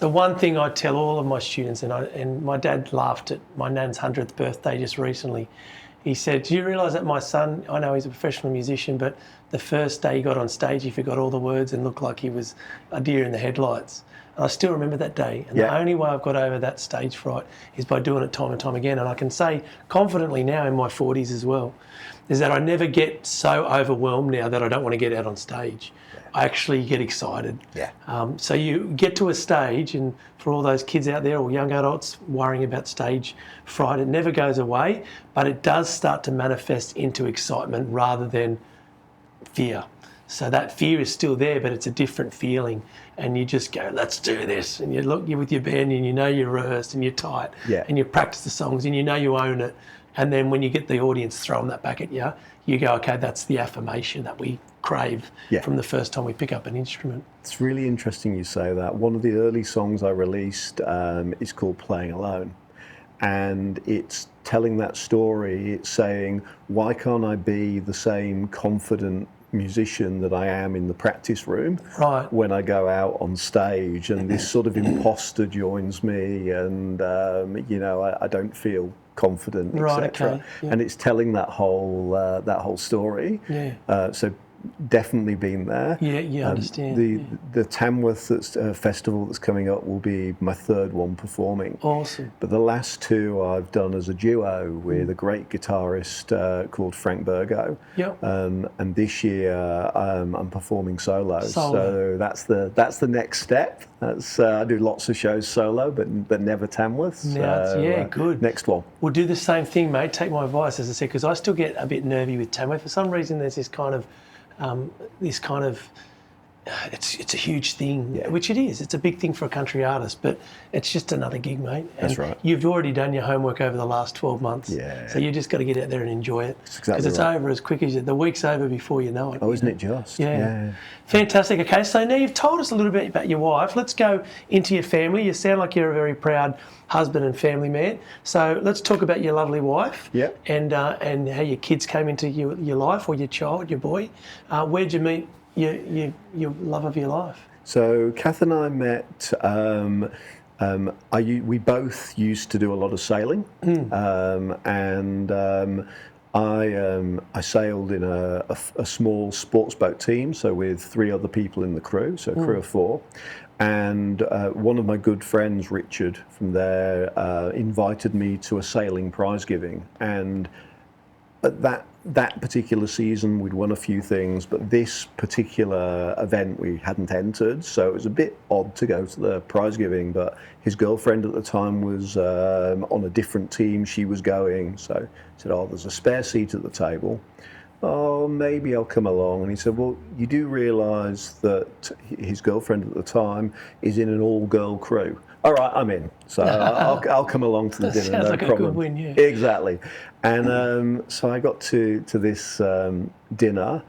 The one thing I tell all of my students, and my dad laughed at my nan's 100th birthday just recently. He said, do you realise that my son, I know he's a professional musician, but the first day he got on stage, he forgot all the words and looked like he was a deer in the headlights. And I still remember that day. And the only way I've got over that stage fright is by doing it time and time again. And I can say confidently now in my 40s as well, is that I never get so overwhelmed now that I don't want to get out on stage. I actually get excited. So you get to a stage, and for all those kids out there or young adults worrying about stage fright, it never goes away, but it does start to manifest into excitement rather than fear. So that fear is still there, but it's a different feeling. And you just go, let's do this. And you're with your band and you know you're rehearsed and you're tight and you practice the songs and you know you own it. And then when you get the audience throwing that back at you, you go, okay, that's the affirmation that we crave from the first time we pick up an instrument. It's really interesting you say that. One of the early songs I released is called Playing Alone. And it's telling that story. It's saying, why can't I be the same confident musician that I am in the practice room when I go out on stage, and this sort of imposter joins me, and I don't feel confident, etc. And it's telling that whole story. So definitely been there. Understand. The Tamworth festival that's coming up will be my third one performing. Awesome. But the last two I've done as a duo with a great guitarist called Frank Burgo. And this year I'm performing solo. So that's the next step. I do lots of shows solo, but never Tamworth. Good. Next one. We'll do the same thing, mate. Take my advice, as I said, because I still get a bit nervy with Tamworth. For some reason, there's this kind of it's a huge thing, which it is. It's a big thing for a country artist, but it's just another gig, mate. And that's right. You've already done your homework over the last 12 months. So you just got to get out there and enjoy it. Because it's over as quick as the week's over before you know it. Oh, isn't it just? Fantastic. Okay, so now you've told us a little bit about your wife. Let's go into your family. You sound like you're a very proud husband and family man. So let's talk about your lovely wife and how your kids came into your life, or your child, your boy. Where'd you meet your love of your life? So Kath and I met, we both used to do a lot of sailing, and I sailed in a small sports boat team, so with 3 other people in the crew, so a crew of 4. And one of my good friends, Richard, from there, invited me to a sailing prize giving. And at that particular season, we'd won a few things, but this particular event we hadn't entered, so it was a bit odd to go to the prize giving. But his girlfriend at the time was on a different team. She was going, so he said, "Oh, there's a spare seat at the table. Oh, maybe I'll come along." And he said, "Well, you do realise that his girlfriend at the time is in an all-girl crew." "All right, I'm in. So I'll come along to the dinner. Sounds no like problem." a good win, yeah. Exactly. And so I got to this dinner,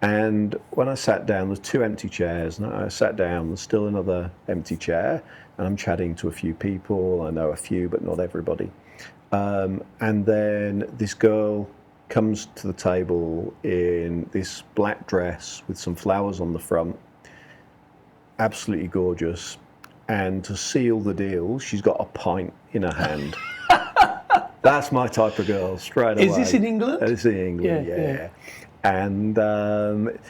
and when I sat down, there's 2 empty chairs. And I sat down, there's still another empty chair, and I'm chatting to a few people. I know a few, but not everybody. And then this girl comes to the table in this black dress with some flowers on the front, absolutely gorgeous. And to seal the deal, she's got a pint in her hand. That's my type of girl, straight away. Is this in England? It's in England, yeah. And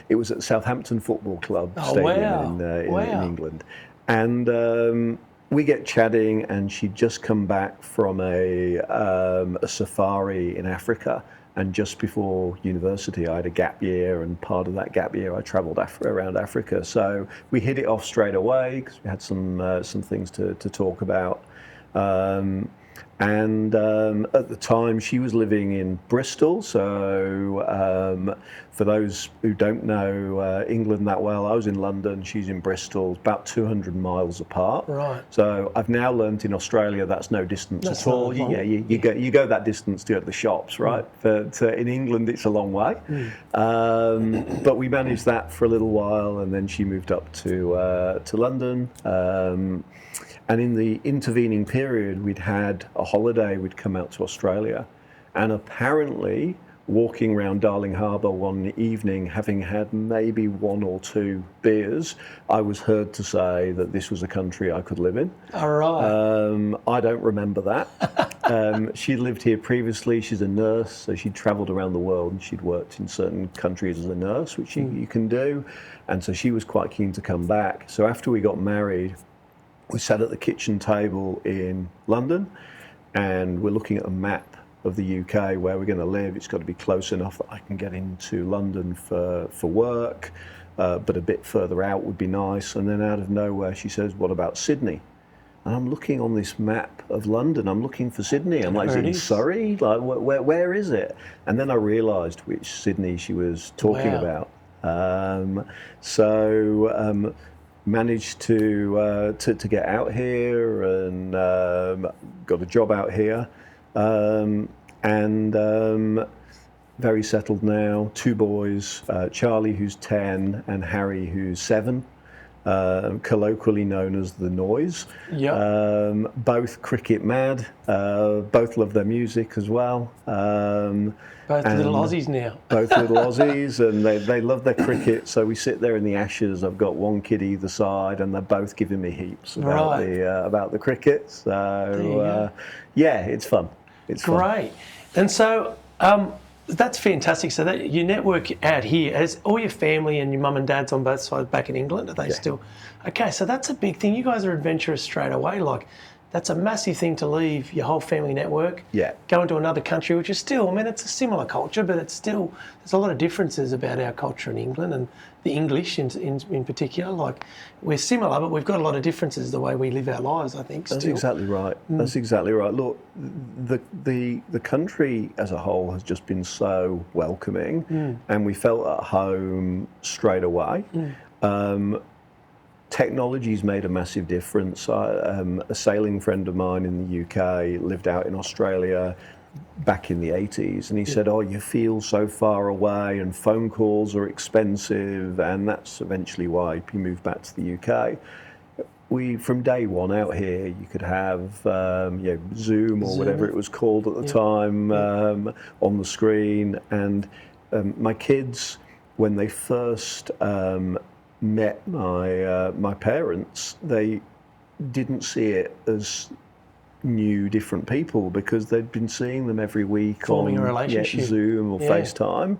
it was at Southampton Football Club Stadium in England. And we get chatting, and she'd just come back from a safari in Africa. And just before university, I had a gap year, and part of that gap year, I travelled around Africa. So we hit it off straight away because we had some things to talk about. And at the time, she was living in Bristol. So for those who don't know England that well, I was in London, she's in Bristol, about 200 miles apart. Right. So I've now learnt in Australia that's no distance at all. You go that distance to go to the shops, right? But in England, it's a long way. But we managed that for a little while, and then she moved up to London. And in the intervening period, we'd had a holiday, we'd come out to Australia. And apparently, walking around Darling Harbour one evening, having had maybe 1 or 2 beers, I was heard to say that this was a country I could live in. All right. I don't remember that. She lived here previously. She's a nurse, so she'd travelled around the world and she'd worked in certain countries as a nurse, which you can do. And so she was quite keen to come back. So after we got married, we sat at the kitchen table in London and we're looking at a map of the UK where we're going to live. It's got to be close enough that I can get into London for work, but a bit further out would be nice. And then out of nowhere, she says, "What about Sydney?" And I'm looking on this map of London. I'm looking for Sydney. I'm like, "Is it in Surrey? Like, where is it?" And then I realised which Sydney she was talking about. Managed to get out here and got a job out here. Very settled now, 2 boys, Charlie who's 10 and Harry who's 7, colloquially known as the Noise. Yep. Both cricket mad, both love their music as well. Both little Aussies now. Both little Aussies, and they love their cricket, so we sit there in the Ashes. I've got 1 kid either side, and they're both giving me heaps about the cricket. So, yeah, it's fun. It's great. Fun. And so that's fantastic. So that your network out here, has all your family and your mum and dad's on both sides back in England? Are they still? Okay, so that's a big thing. You guys are adventurous straight away. Like, that's a massive thing to leave your whole family network. Yeah. Go into another country, which is still, I mean, it's a similar culture, but it's still, there's a lot of differences about our culture in England and the English in particular. Like, we're similar, but we've got a lot of differences the way we live our lives, I think. That's exactly right. That's exactly right. Look, the country as a whole has just been so welcoming, and we felt at home straight away. Technology's made a massive difference. A sailing friend of mine in the UK lived out in Australia back in the 80s, and he said, "Oh, you feel so far away and phone calls are expensive," and that's eventually why he moved back to the UK. From day one out here, you could have Zoom or whatever it was called at the time on the screen, and my kids, when they first met my parents, they didn't see it as new different people because they'd been seeing them every week forming a relationship. Zoom or FaceTime.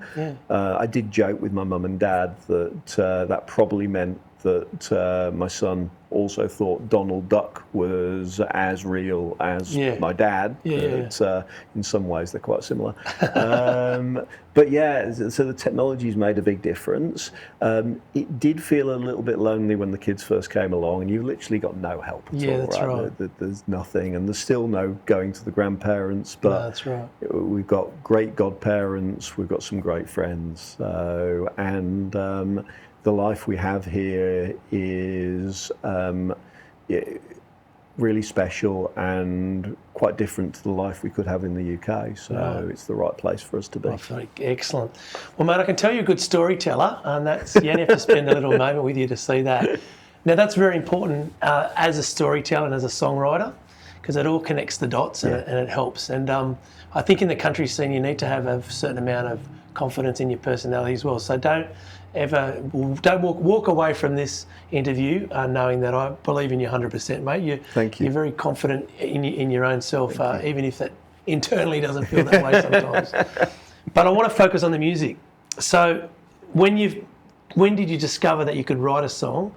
I did joke with my mum and dad that that probably meant that my son also thought Donald Duck was as real as my dad. But in some ways they're quite similar. But yeah, so the technology's made a big difference. It did feel a little bit lonely when the kids first came along, and you've literally got no help at all. That's right. There's nothing, and there's still no going to the grandparents. But that's right. We've got great godparents. We've got some great friends, the life we have here is really special and quite different to the life we could have in the UK. So it's the right place for us to be. Excellent. Well, mate, I can tell you're a good storyteller, and that's you only have to spend a little moment with you to see that. Now, that's very important as a storyteller and as a songwriter, because it all connects the dots and it helps. And I think in the country scene, you need to have a certain amount of confidence in your personality as well. So don't walk away from this interview knowing that I believe in you 100%, mate. Thank you. You're very confident in your own self, even if that internally doesn't feel that way sometimes. But I want to focus on the music. So when did you discover that you could write a song?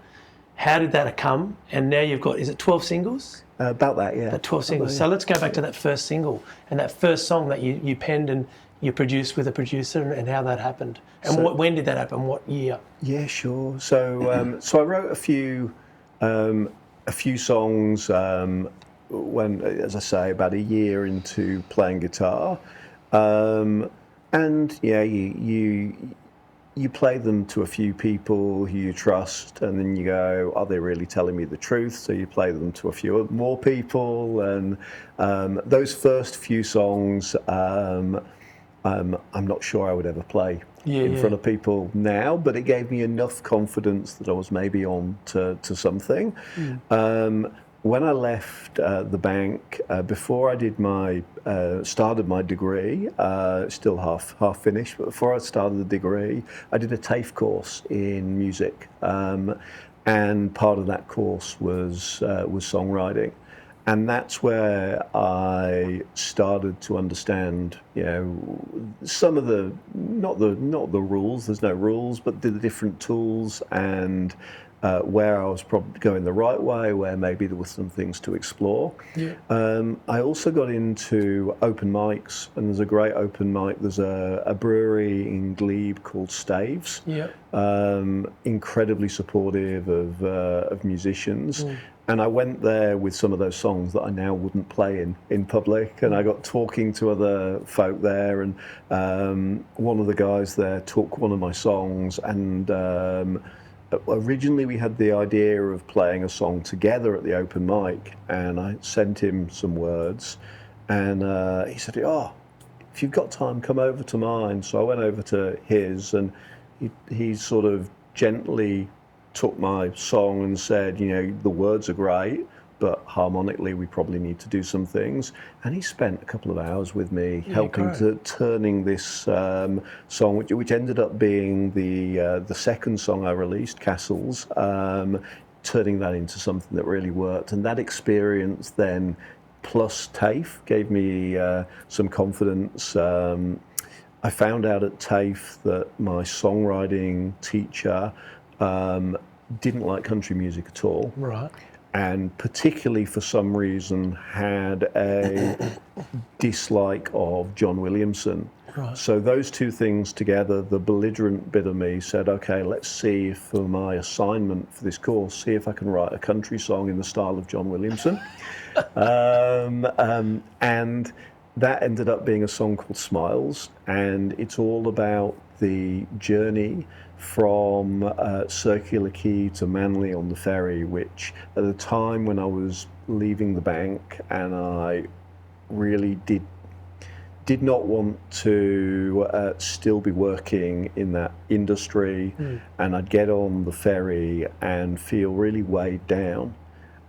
How did that come? And now you've got, is it 12 singles? About that, yeah. 12 singles. So let's go back to that first single and that first song that you penned and you produced with a producer, and how that happened. And when did that happen? What year? Yeah, sure. So I wrote a few songs when, as I say, about a year into playing guitar, and yeah, you play them to a few people who you trust, and then you go, are they really telling me the truth? So you play them to a few more people, and those first few songs, I'm not sure I would ever play in front of people now, but it gave me enough confidence that I was maybe on to something. when I left the bank, before I did started my degree, still half finished, but before I started the degree, I did a TAFE course in music, and part of that course was songwriting. And that's where I started to understand, some of the not the rules. There's no rules, but the different tools and where I was probably going the right way, where maybe there were some things to explore. Yeah. I also got into open mics, and there's a great open mic. There's a brewery in Glebe called Staves. Yeah. Incredibly supportive of musicians. And I went there with some of those songs that I now wouldn't play in public. And I got talking to other folk there. And one of the guys there took one of my songs. And originally we had the idea of playing a song together at the open mic. And I sent him some words. And he said, "Oh, if you've got time, come over to mine." So I went over to his, and he sort of gently took my song and said, "The words are great, but harmonically we probably need to do some things." And he spent a couple of hours with me helping to turning this song, which ended up being the second song I released, Castles, turning that into something that really worked. And that experience then, plus TAFE, gave me some confidence. I found out at TAFE that my songwriting teacher didn't like country music at all. Right. And particularly for some reason had a dislike of John Williamson. Right. So those two things together, the belligerent bit of me said, okay, let's see for my assignment for this course, see if I can write a country song in the style of John Williamson. And that ended up being a song called Smiles, and it's all about the journey from Circular Quay to Manly on the ferry, which at the time when I was leaving the bank, and I really did not want to still be working in that industry, and I'd get on the ferry and feel really weighed down.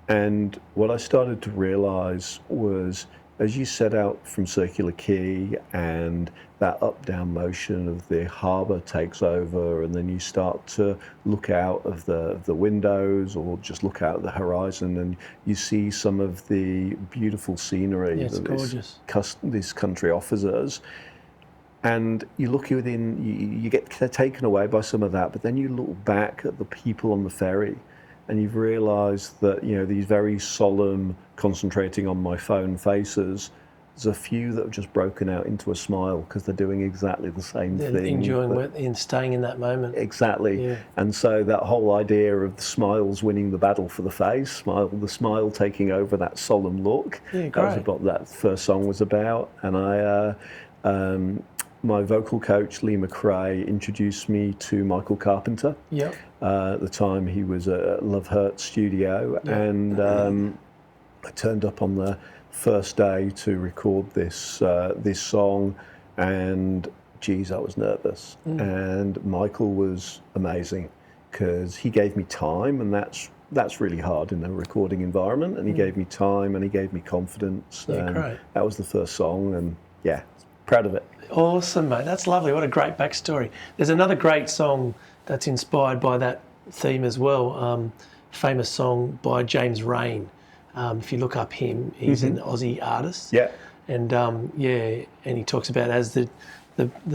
And what I started to realise was, as you set out from Circular Quay and that up-down motion of the harbour takes over, and then you start to look out of the windows or just look out at the horizon, and you see some of the beautiful scenery that this country offers us. And you look within, you get taken away by some of that, but then you look back at the people on the ferry, and you've realised that, these very solemn, concentrating on my phone faces, there's a few that have just broken out into a smile because they're doing exactly the same thing. Enjoying and staying in that moment. Exactly. Yeah. And so that whole idea of the smiles winning the battle for the face, the smile taking over that solemn look, that was what that first song was about. And my vocal coach, Lee McRae, introduced me to Michael Carpenter. Yep. At the time, he was at Love Hurt Studio. Yep. And I turned up on the first day to record this song, and geez, I was nervous. And Michael was amazing because he gave me time, and that's really hard in a recording environment. And he gave me time, and he gave me confidence. Yeah, great. That was the first song, and yeah, proud of it. Awesome, mate. That's lovely. What a great backstory. There's another great song that's inspired by that theme as well. Famous song by James Rain. If you look up him, he's an Aussie artist. Yeah. And and he talks about as the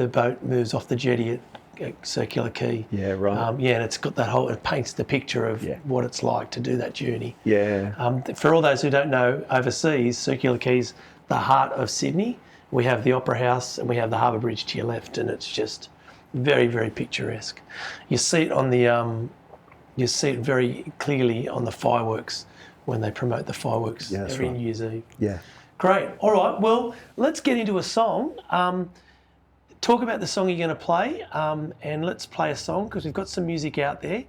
boat moves off the jetty at Circular Quay. Yeah, right. And it's got that it paints the picture of what it's like to do that journey. Yeah. For all those who don't know, overseas, Circular Quay's the heart of Sydney. We have the Opera House and we have the Harbour Bridge to your left, and it's just very, very picturesque. You see it on the, you see it very clearly on the fireworks when they promote the fireworks every New Year's Eve. Yeah. Great. All right. Well, let's get into a song. Talk about the song you're going to play, and let's play a song because we've got some music out there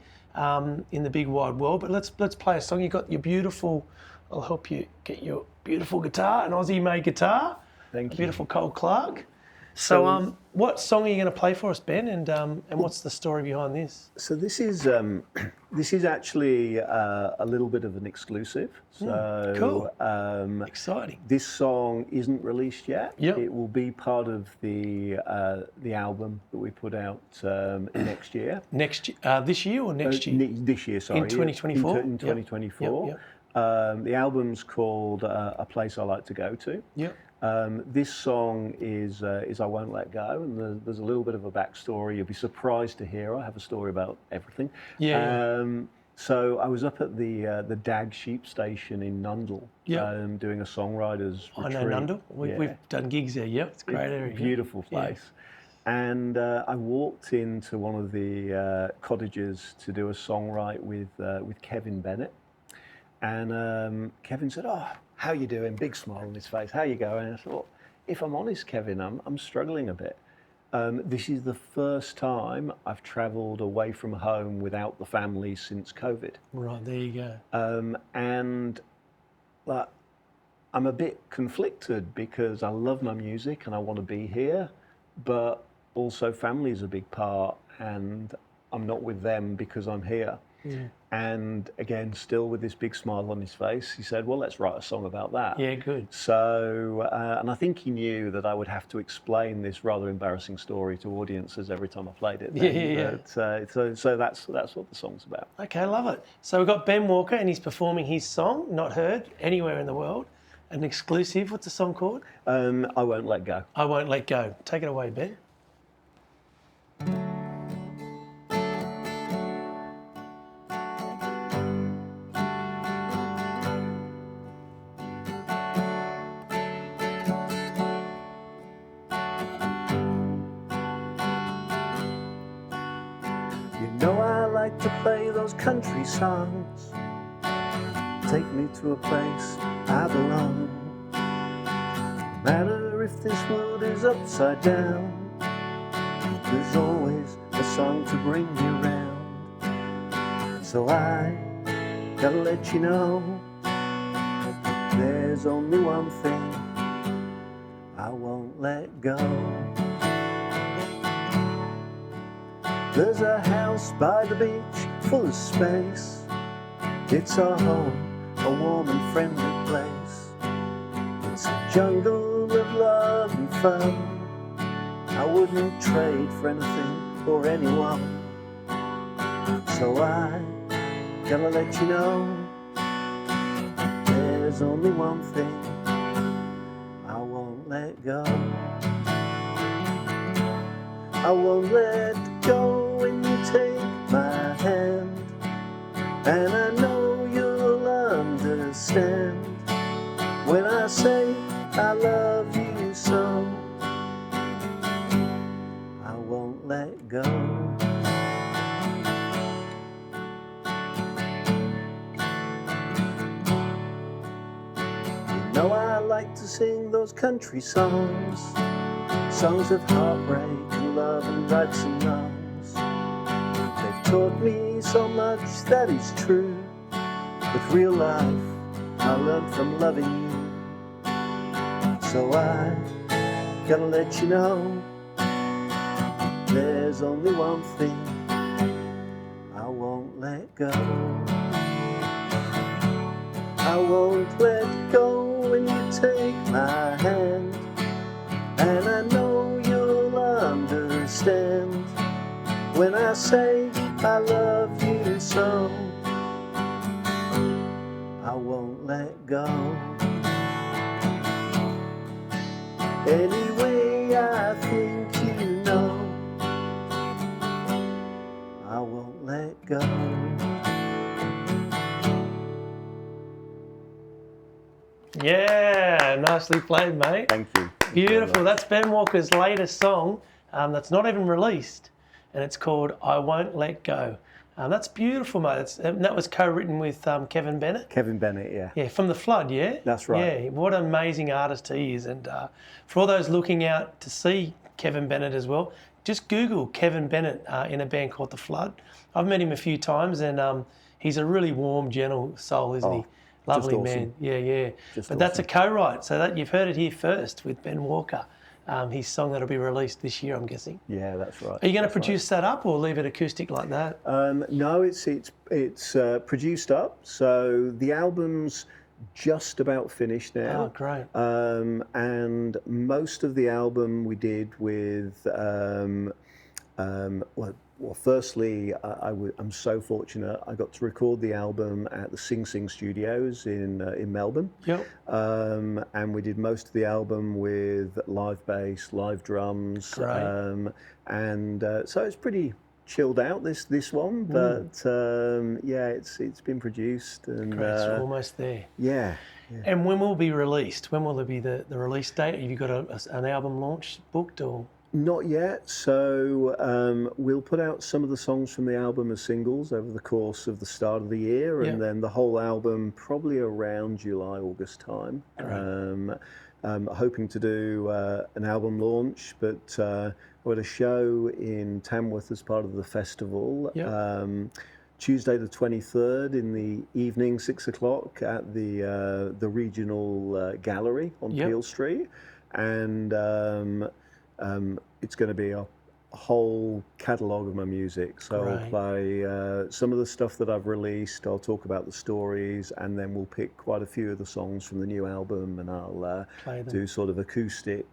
in the big wide world. But let's play a song. You've got your beautiful. I'll help you get your beautiful guitar, an Aussie-made guitar. Thank you. Beautiful Cole Clark. So, what song are you going to play for us, Ben? And what's the story behind this? So this is actually a little bit of an exclusive. So Cool. Exciting. This song isn't released yet. Yep. It will be part of the album that we put out next year. This year or next year? This year, sorry. In 2024? In 2024. Yep. The album's called A Place I Like to Go To. Yep. This song is I Won't Let Go, and there's a little bit of a backstory. You'll be surprised to hear. I have a story about everything. Yeah. So I was up at the Dag Sheep Station in Nundle, doing a songwriters retreat. I know Nundle. We've done gigs there. Yep, it's a great area. Beautiful place. Yeah. And I walked into one of the cottages to do a songwrite with Kevin Bennett, and Kevin said, "Oh, how you doing?" Big smile on his face. "How you going?" And I thought, if I'm honest, Kevin, I'm struggling a bit. This is the first time I've travelled away from home without the family since COVID. Right, there you go. And I'm a bit conflicted because I love my music and I want to be here, but also family is a big part, and I'm not with them because I'm here. Yeah. And again, still with this big smile on his face, he said, "Well, let's write a song about that." Yeah, good. So, and I think he knew that I would have to explain this rather embarrassing story to audiences every time I played it. Yeah. But, so that's what the song's about. Okay, love it. So we've got Ben Walker, and he's performing his song, not heard anywhere in the world, an exclusive. What's the song called? I Won't Let Go. I Won't Let Go. Take it away, Ben. To play those country songs, take me to a place I belong. No matter if this world is upside down, there's always a song to bring me round. So I gotta let you know, there's only one thing I won't let go. There's a house by the beach full of space. It's our home, a warm and friendly place. It's a jungle of love and fun. I wouldn't trade for anything or anyone. So I gotta let you know, there's only one thing I won't let go. I won't let go when you take my hand, and I know you'll understand when I say I love you so. I won't let go. You know I like to sing those country songs, songs of heartbreak and love and rights and wrongs. They've taught me so much that is true, but real life I learned from loving you. So I gotta let you know, there's only one thing I won't let go. I won't let go when you take my hand, and I know you'll understand when I say I love you so. I won't let go. Anyway, I think you know, I won't let go. Yeah, nicely played, mate. Thank you. Beautiful. That's Ben Walker's latest song that's not even released, and it's called I Won't Let Go. That's beautiful, mate. That was co-written with Kevin Bennett. Kevin Bennett, yeah. Yeah, from The Flood, yeah? That's right. Yeah, what an amazing artist he is. And for all those looking out to see Kevin Bennett as well, just Google Kevin Bennett in a band called The Flood. I've met him a few times, and he's a really warm, gentle soul, isn't he? Lovely awesome. man. Yeah. Just But that's a awesome. co-write, so that you've heard it here first with Ben Walker. his song that'll be released this year, I'm guessing. Yeah, that's right. Are you going to produce that up or leave it acoustic like that? No, it's produced up. So the album's just about finished now. Oh, great. And most of the album we did with, well, firstly, I'm so fortunate. I got to record the album at the Sing Sing Studios in Melbourne. Yep. And we did most of the album with live bass, live drums. Great. So it's pretty chilled out, this one, but yeah, it's been produced, and Great, so almost there. yeah. And when will it be released? When will there be the release date? Have you got an album launch booked or? Not yet. So we'll put out some of the songs from the album as singles over the course of the start of the year, and then the whole album probably around July, August time. Hoping to do an album launch, but we had a show in Tamworth as part of the festival. Tuesday the 23rd in the evening, 6 o'clock at the regional gallery on Peel Street, and it's going to be a whole catalogue of my music. So I'll play some of the stuff that I've released, I'll talk about the stories, and then we'll pick quite a few of the songs from the new album, and I'll do sort of acoustic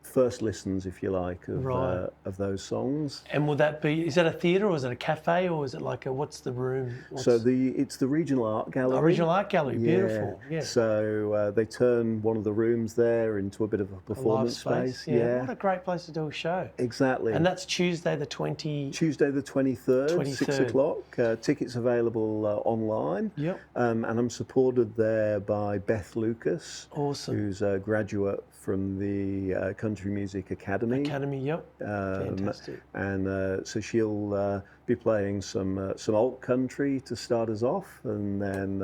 first listens, if you like, of those songs. And will that be, is that a theatre or is it a cafe or is it like what's the room? So it's the Regional Art Gallery. Regional Art Gallery, beautiful. Yeah. So they turn one of the rooms there into a bit of a performance space. Yeah. What a great place to do a show. Exactly. And that's Tuesday the 23rd. 6 o'clock. Tickets available online. Yep. And I'm supported there by Beth Lucas. Awesome. Who's a graduate from the Country Music Academy. Fantastic. And so she'll be playing some alt country to start us off, and then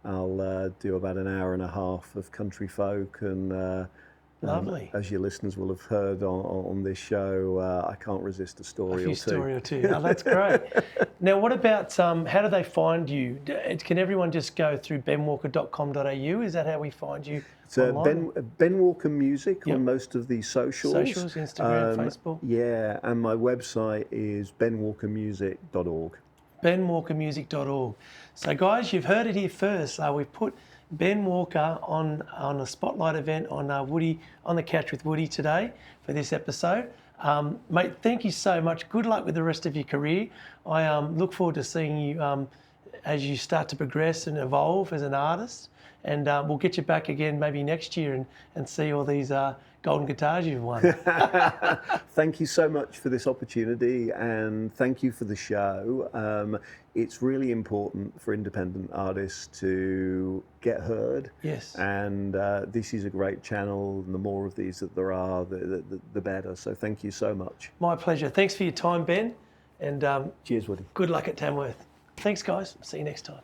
I'll do about an hour and a half of country folk, and lovely. As your listeners will have heard on this show, I can't resist a story or two. Oh, that's great. Now, what about, how do they find you? Can everyone just go through benwalker.com.au? Is that how we find you online? Ben Walker Music on most of the socials. Instagram, Facebook. Yeah, and my website is benwalkermusic.org. benwalkermusic.org. So, guys, you've heard it here first. We've put Ben Walker on a spotlight event on Woody on the Couch with Woody today for this episode. Mate, thank you so much. Good luck with the rest of your career. I look forward to seeing you as you start to progress and evolve as an artist. And we'll get you back again maybe next year and see all these golden guitars you've won. Thank you so much for this opportunity, and thank you for the show. It's really important for independent artists to get heard. Yes. And this is a great channel, and the more of these that there are, the better. So thank you so much. My pleasure. Thanks for your time, Ben. And cheers, Woody. Good luck at Tamworth. Thanks, guys. See you next time.